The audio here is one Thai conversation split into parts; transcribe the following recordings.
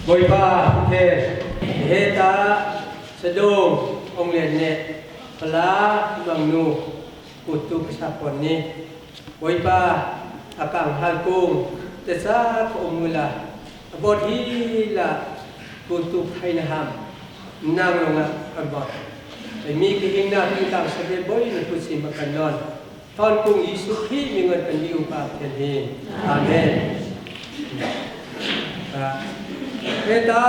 บอยป้าเทเฮตาสะดงองเรียนเนปลาบังนูกุตุกษาคนนี้บอยป้าอากังฮัลกุงเตซาขอมุลาบทฮีละกุตุกให้นะฮัมนั่งลงอันบอดแต่มีกิจงานที่ต่างสเปบอยในพุทธิมกันนอนตอนกรุงยิสุขีมีเงินกันดีอุปาเทนีอาเมนเฮตา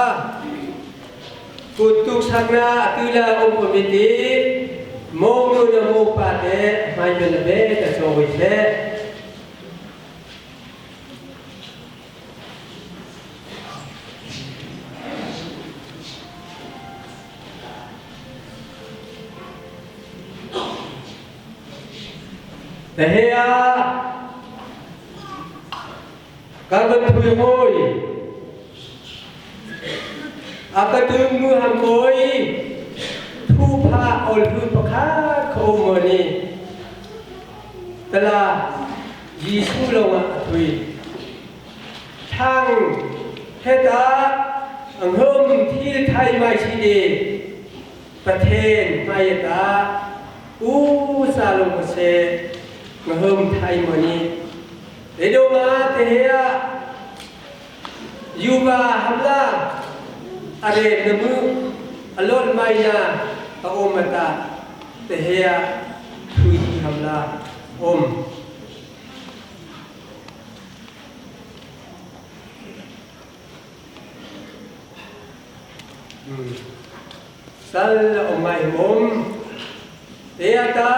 กุตุกสังนาตุลาอุปมิติโมงูนโมปาเตไม่เป็นเบตะโซวิเชแต่เฮียการบรรทุกมวยอากาศมือหำมวยทูพาอลทุประคาโคมนี่ตลายิสุลงทุยทั้งเฮตาอังเฮิมที่ไทยไม่ชีดีประเทศไม่ตาอุซาลงเสมาเฮิมไทยมันนี่เดี๋ยวมาเทียยูบาฮัมลาอะไรนมืออารมณ์ไม่นาตะอมตาเทียทุยฮัมลาอมสัลอมไม่อมเทียตา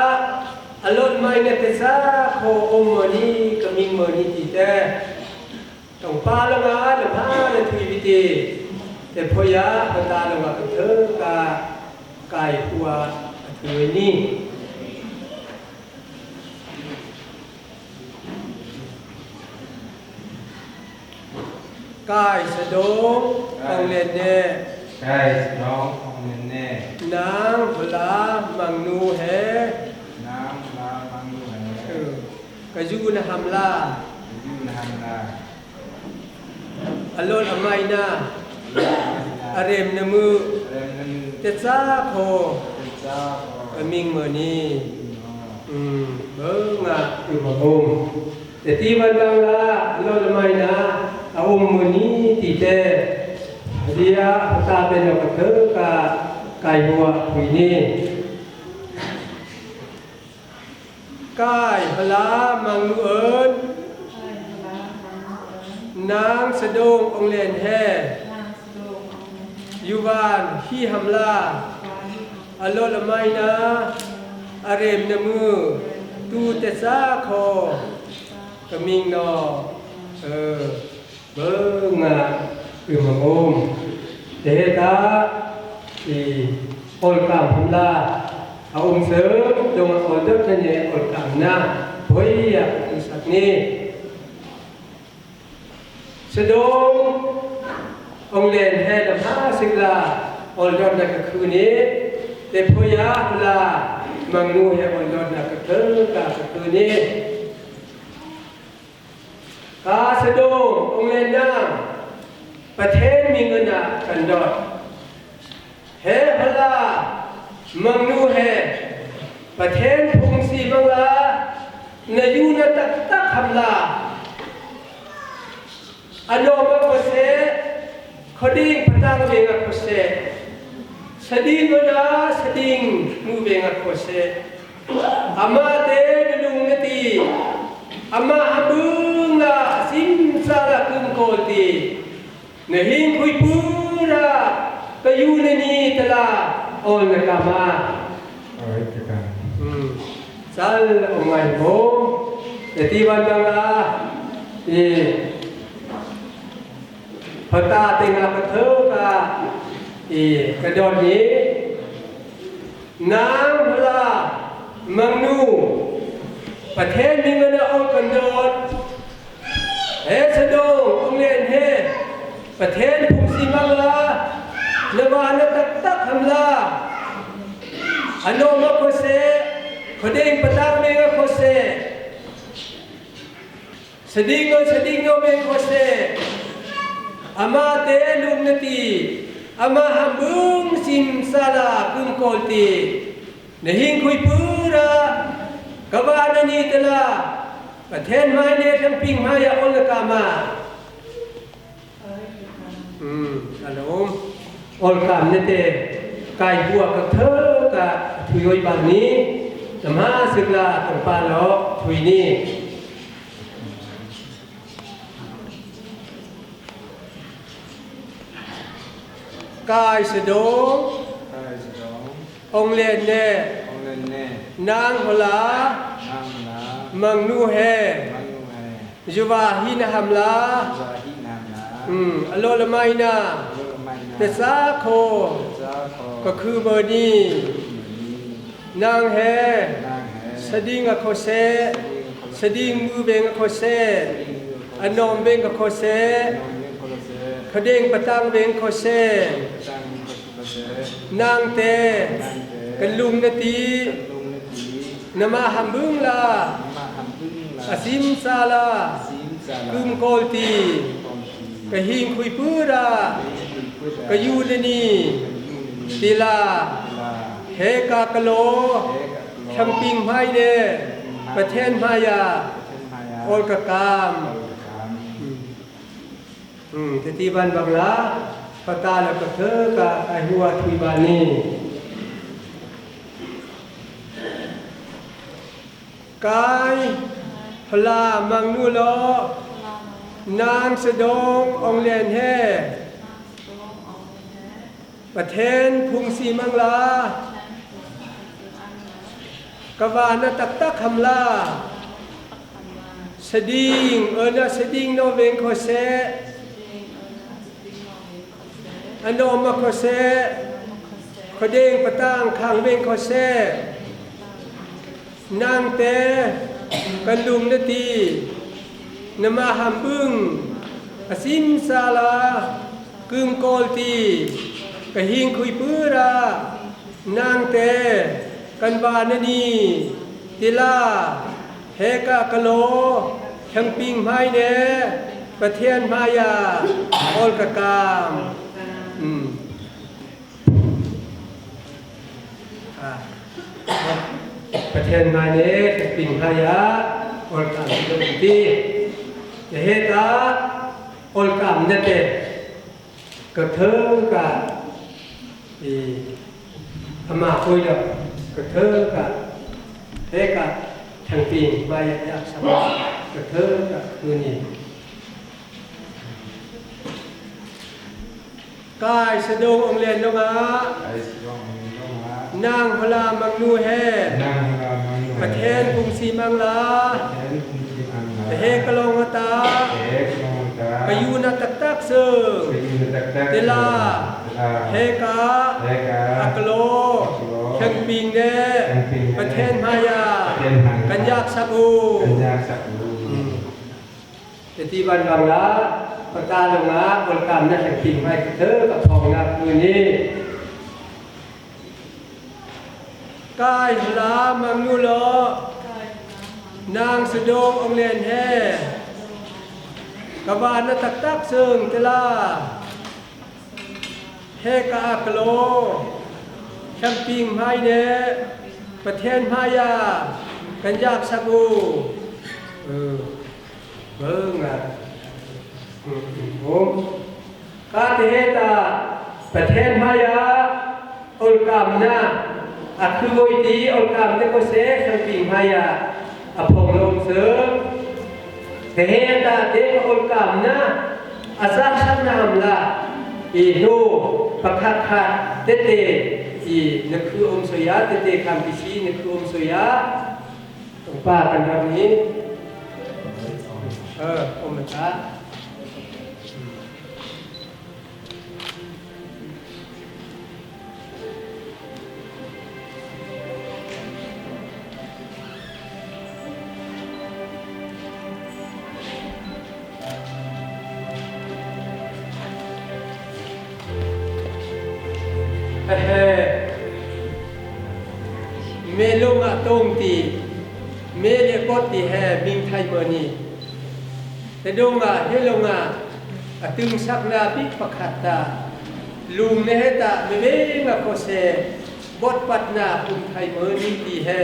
อารมณ์ไม่เนตซาโคอมมันนี่ก็มีมันนี่ที่แต่ต้องพาลงมาเดี๋ยวพาเดี๋ยวทุยวิธีแต่พอยาพตาลงมาเถอะกายหัวถือนี่กายสะดงต้องเล่นแน่กายสะดงต้องเล่นแน่นางพลามังนูแฮนางพลามังนูแฮกะยูนะฮัมลาอโลนอมัยนาอเรมนมือเตซาโคมิงเมนี่เบิ่งอ่ะอยู่บ่โอมแต่ที่วันบางละอโลนอมัยนาเอาอมมือนี้ที่เตเดียตาเป็นกระเถกะกายหัวหุยนี่กายพลามังนูเอิญนางสะดงองเลนแฮยูวานฮีฮัมลาอโลละไมนาอเรมนมือตูเตซาโคกมิงนอเบิ่งอ่ะอึมโอมเตตาอีอลกามฮัมลาเอาองเสริมจงอลเดตเนี่ยอลกามนาโหยอ่ะสักนี้สะดงองเลนแฮดมาสิกลาอลดอนนักคืนนี้เตพยาพลามังนูแฮอลดอนนักเถกะคืนนี้กาสะดงองเลนนาประเทศมีเงินกันดอดเฮพลามังนูแฮประเทศพงศรีบังลานายูนตักคำลาอันโนมาโคเซขดิ่งพระตาเวงโคเซสดิ่งวนาสดิ่งมูเวงโคเซอามาเตนลุงนตีอามาฮับุงลาสิมซาลาคุมโคตีเนหิงคุยปูระกยูนนีตลาโอนนกามาสัลอมัยโมแต่ที่วันบังลาพระตาเต็งอาปะเถกะกระดอนนี้นางพลามังนูประเทศมีเงินเอากันโดดเฮสะดงองเลียนเฮประเทศภูมิมังลาเลวานตักคำลาอโนมาโคเซขดิ่งปะตาเมงโคเซส seding no ben kose ama te lum nati ama hambung sim sala kum kolti nehing kui pura kabana ni tela pathen mai ne thang ping mai ya ol kama alom ol kam ne te kai bua ka thơ ka thuyoi ban ni sama sigla tong pa lo thui ni kai se do ใช่สอง ong len ne องเล่นเน่ nang hola นั่งลา mang nu he มังยูไฮ juwa hin hamla วาฮินามลา alo la mai na เยอะมันนะ te sa kho จ้าขอ ก็คือเบอร์นี้นางแฮ นั่งแฮ สดิงกับโคเซสดิงมือเบงกับโคเซอนอมเบงกับโคเซ นอนเลี้ยงคนละเซ ขะเด้งปะตังเบงโคเซ จังคนละเซ นางเต นั่งเต กันลุงนาตี ลุงนาที นมาหัมบึงลา มาทำพึ่งลา อาซิมซาลา ซีมซาลาก ึมโกลตี กองที กะหิงคุยปื้อรา คุย กะยูเลนีตีลา ลา เฮกากะโล เอก ชังปิงไพเดประเทศมายา เป็นมายา โอลกะกามที่บ้านบางลาปตาแล้วก็เธอกะไอหัวทุยบานีกายพลามังนูโลนางสะดงองเลียนแฮประเทศพุงสีมังลากวานาตักตักคำลาสดิงนะสดิงโนเวงโคเซอันโนมาโคเซขเด้งปะตั้งข้างเวงโคเซนางเตกันลุงนาตีนมาหัมบึงอสินซาลากึมโกลตีกะหิงคุยปื้อรานางเตกันบานนีติลาเฮกากะโลชังปิงไพเนประเทศมายาโอลกะกามประเทศมาเนชังปิงไพยาโอลกามดนตีเฮตาโอลกามเนเตกะเทอกะอามาคุยแล้วกระเทอกะเฮกะทางปีนมายายากสบายกระเทอกะคือนี่กายสะดงองเรียนนงา ไอ้สองน้องละ นางพลามังนูแฮ นั่งเรามังยู ประเทศกรุงศรีมังลา แทนคุณที่อังลา เฮกะลงตา เอกมองตา กยูนาตักตักเซิง ไปยืนตักตัก เตลาเฮกะ เฮกา อักโลเชงปิงเนประเทศมายากัญญาสักู ปัญญาสักดู ที่บ้านบางละปตาลงละบนกรรมนั่นแหละปิงไว้เธอกับทองงาคืนนี้กายลามังนูโลนางสะดงองเลียนแฮกบาลนตักตักเซิงเตลาเฮกาอักโลแคมปิงไฮเดประเทศพายากันยากสักูเบิ่งอ่ะผมกาเทตาประเทศพายาอุลกามนะอักคือโวยตีอุลกามเตโกเซแคมปิงพายาอภงลงเสริมเทตาเตอุลกามนะอาซาชันนามละอีโนปะคักคัดเตเตอีนึกคืออมสยาเตเตคำพิชีนึกคืออมสยาต้องป้ากันแบบนี้อมตาเมลุงอะตงตีเมเลกอตีแฮบิงไทเมอนี te donga helonga atung sakna bik pakhata lum ne heta mewenga kose bot patna kum thai meuni ti he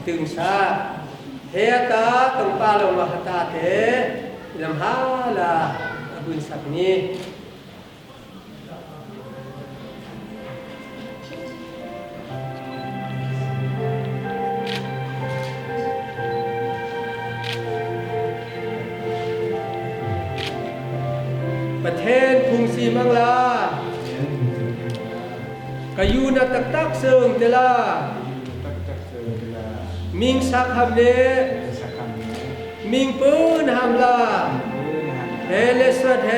tung sa heta tong palonga hata te lam hala abun sakniประเทศพุงสีมังลากะยูนาตักตักเซิงเตลามิงสักคำเนมิงปืนหามลาเฮเลสวดเฮ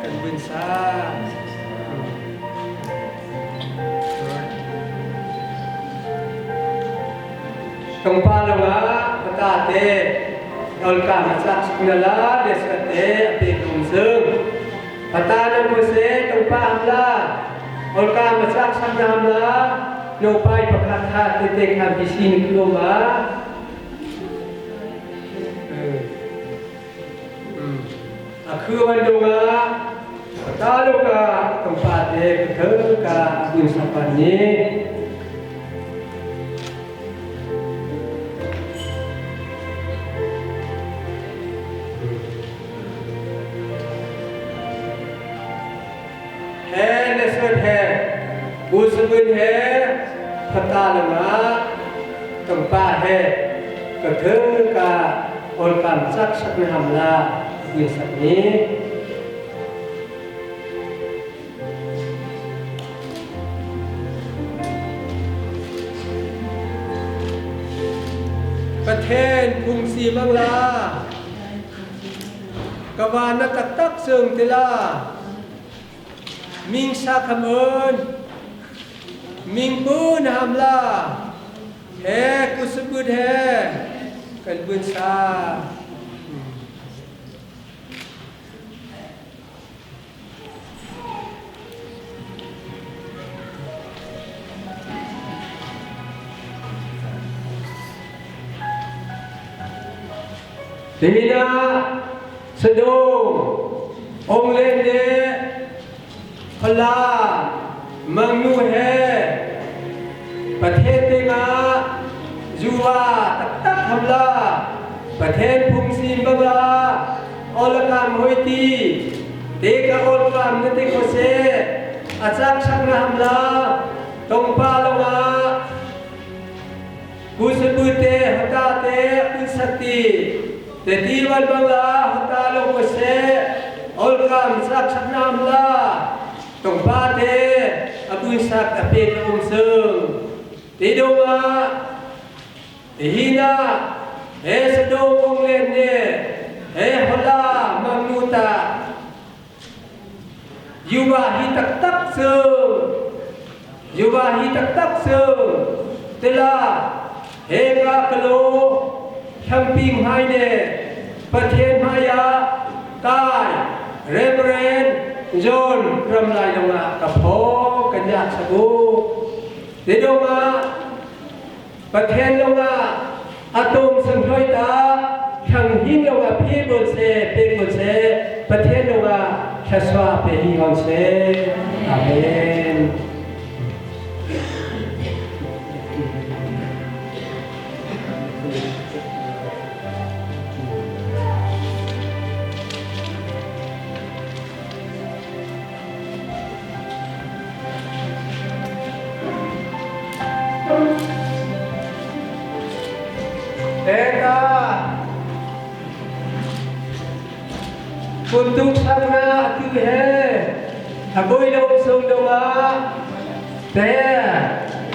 กันบุญซาตรงปาลงาปตาเตOlka masak sekunala deskate ati kumsung patana muse tongpa amla olka masak samnamla no pai pakhatha tete kham bisin kloma akhu bandunga taluka tongpa te ka bun sapani Usbun he patalanga tempa he kethe ka olkan sak sak hamla ni sakni Paten phung si mangla kawana tak tak seung tela Ming sa khamon Ming bun hamla he kusbud he kan bun sa Dina sedung ong len de phala mangnu he ประเทศเตงาจูวาตักตักทำลาประเทศพุงซีมบังลาอลกามหอยตีเตกะอลกามนเตโกเซอาจักชักนะทำลาตรงปาลงากุสบุเตหตาเตอุสติเตตีวันบังลาหตาลงโกเซอลกามจักชักนะทำลาตรงปาเตอบุสักอเปกองซึงTidunga hina sedong ong len ne hola mamnuta yuwahi tak tak seung tela hega kalo camping hai ne pathen maya kai reverend John ramlai longa kapho kanyak sabu Tidunga pathen longa atom sanghoi ta khang hin longa phi bol se pe bol se pathen longa khaswa pe hi hon se amen Eta Untuk sana tu he Agoi dong song donga Te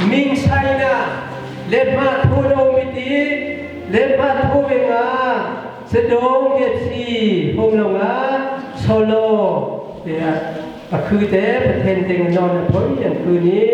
Ming China Lepma thu dong miti Lepma thu benga Sedong yetsi Hong longa Solo Te คือแต่ประเทศเต็งนอนพอยอย่างคืนนี้